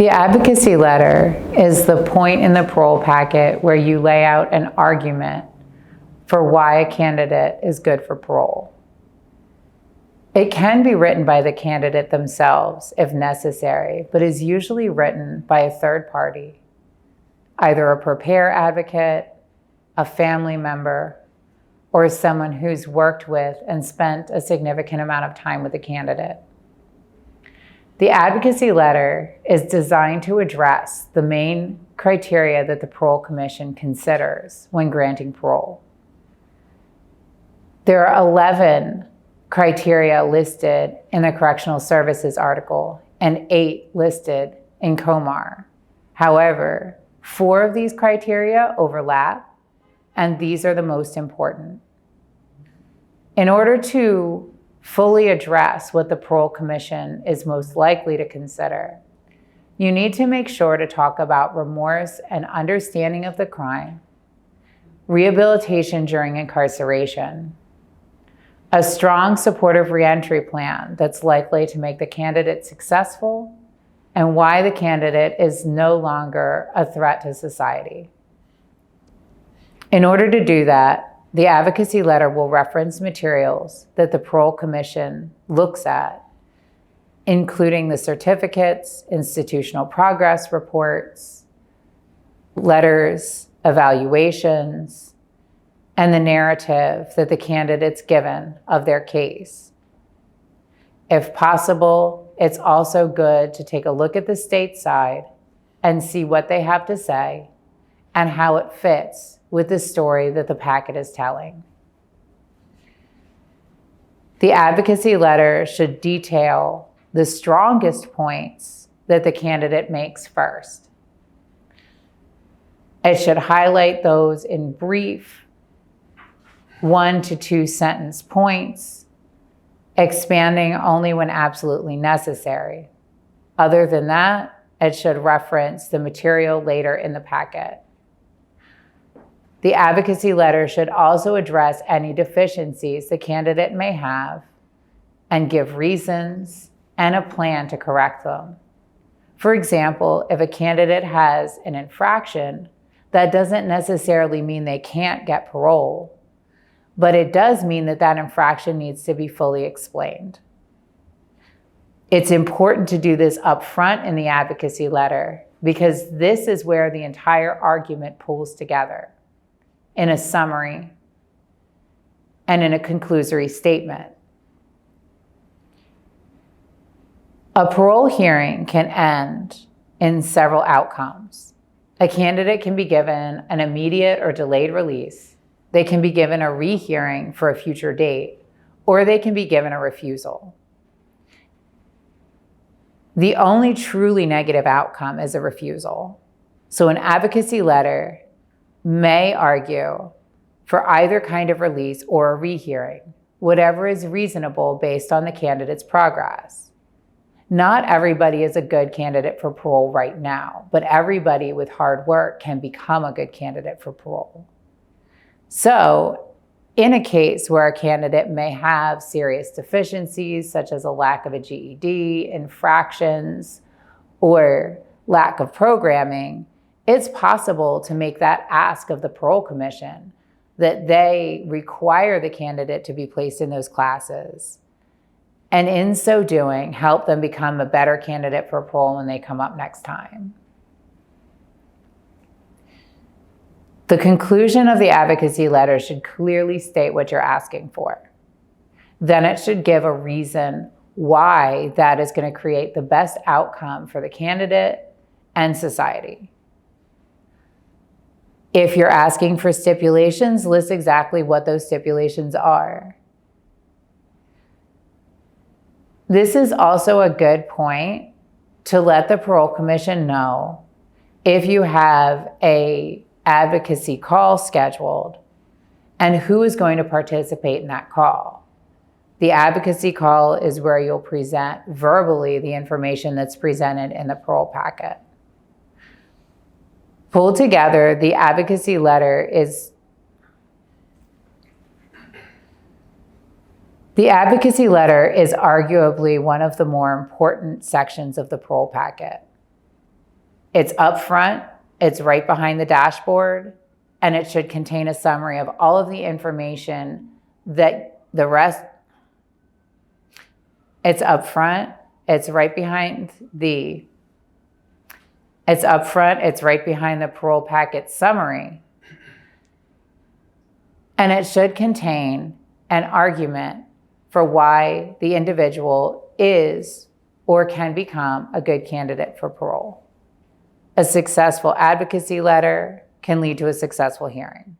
The advocacy letter is the point in the parole packet where you lay out an argument for why a candidate is good for parole. It can be written by the candidate themselves if necessary, but is usually written by a third party, either a prepare advocate, a family member, or someone who's worked with and spent a significant amount of time with the candidate. The advocacy letter is designed to address the main criteria that the Parole Commission considers when granting parole. There are 11 criteria listed in the Correctional Services article and 8 listed in COMAR. However, 4 of these criteria overlap, and these are the most important. In order to fully address what the Parole Commission is most likely to consider, you need to make sure to talk about remorse and understanding of the crime, rehabilitation during incarceration, a strong supportive reentry plan that's likely to make the candidate successful, and why the candidate is no longer a threat to society. In order to do that, the advocacy letter will reference materials that the Parole Commission looks at, including the certificates, institutional progress reports, letters, evaluations, and the narrative that the candidate's given of their case. If possible, it's also good to take a look at the state side and see what they have to say and how it fits with the story that the packet is telling. The advocacy letter should detail the strongest points that the candidate makes first. It should highlight those in brief 1 to 2 sentence points, expanding only when absolutely necessary. Other than that, it should reference the material later in the packet. The advocacy letter should also address any deficiencies the candidate may have and give reasons and a plan to correct them. For example, if a candidate has an infraction, that doesn't necessarily mean they can't get parole, but it does mean that that infraction needs to be fully explained. It's important to do this up front in the advocacy letter because this is where the entire argument pulls together in a summary and in a conclusory statement. A parole hearing can end in several outcomes. A candidate can be given an immediate or delayed release. They can be given a rehearing for a future date, or they can be given a refusal. The only truly negative outcome is a refusal. So an advocacy letter may argue for either kind of release or a rehearing, whatever is reasonable based on the candidate's progress. Not everybody is a good candidate for parole right now, but everybody with hard work can become a good candidate for parole. So, in a case where a candidate may have serious deficiencies, such as a lack of a GED, infractions, or lack of programming, it's possible to make that ask of the Parole Commission that they require the candidate to be placed in those classes, and in so doing, help them become a better candidate for parole when they come up next time. The conclusion of the advocacy letter should clearly state what you're asking for. Then it should give a reason why that is going to create the best outcome for the candidate and society. If you're asking for stipulations, list exactly what those stipulations are. This is also a good point to let the Parole Commission know if you have an advocacy call scheduled and who is going to participate in that call. The advocacy call is where you'll present verbally the information that's presented in the parole packet. Pulled together, the advocacy letter is arguably one of the more important sections of the parole packet. It's up front, it's right behind the dashboard, and it should contain a summary of all of the information that the rest. It's up front, it's right behind the. It's up front, it's right behind the parole packet summary. And it should contain an argument for why the individual is or can become a good candidate for parole. A successful advocacy letter can lead to a successful hearing.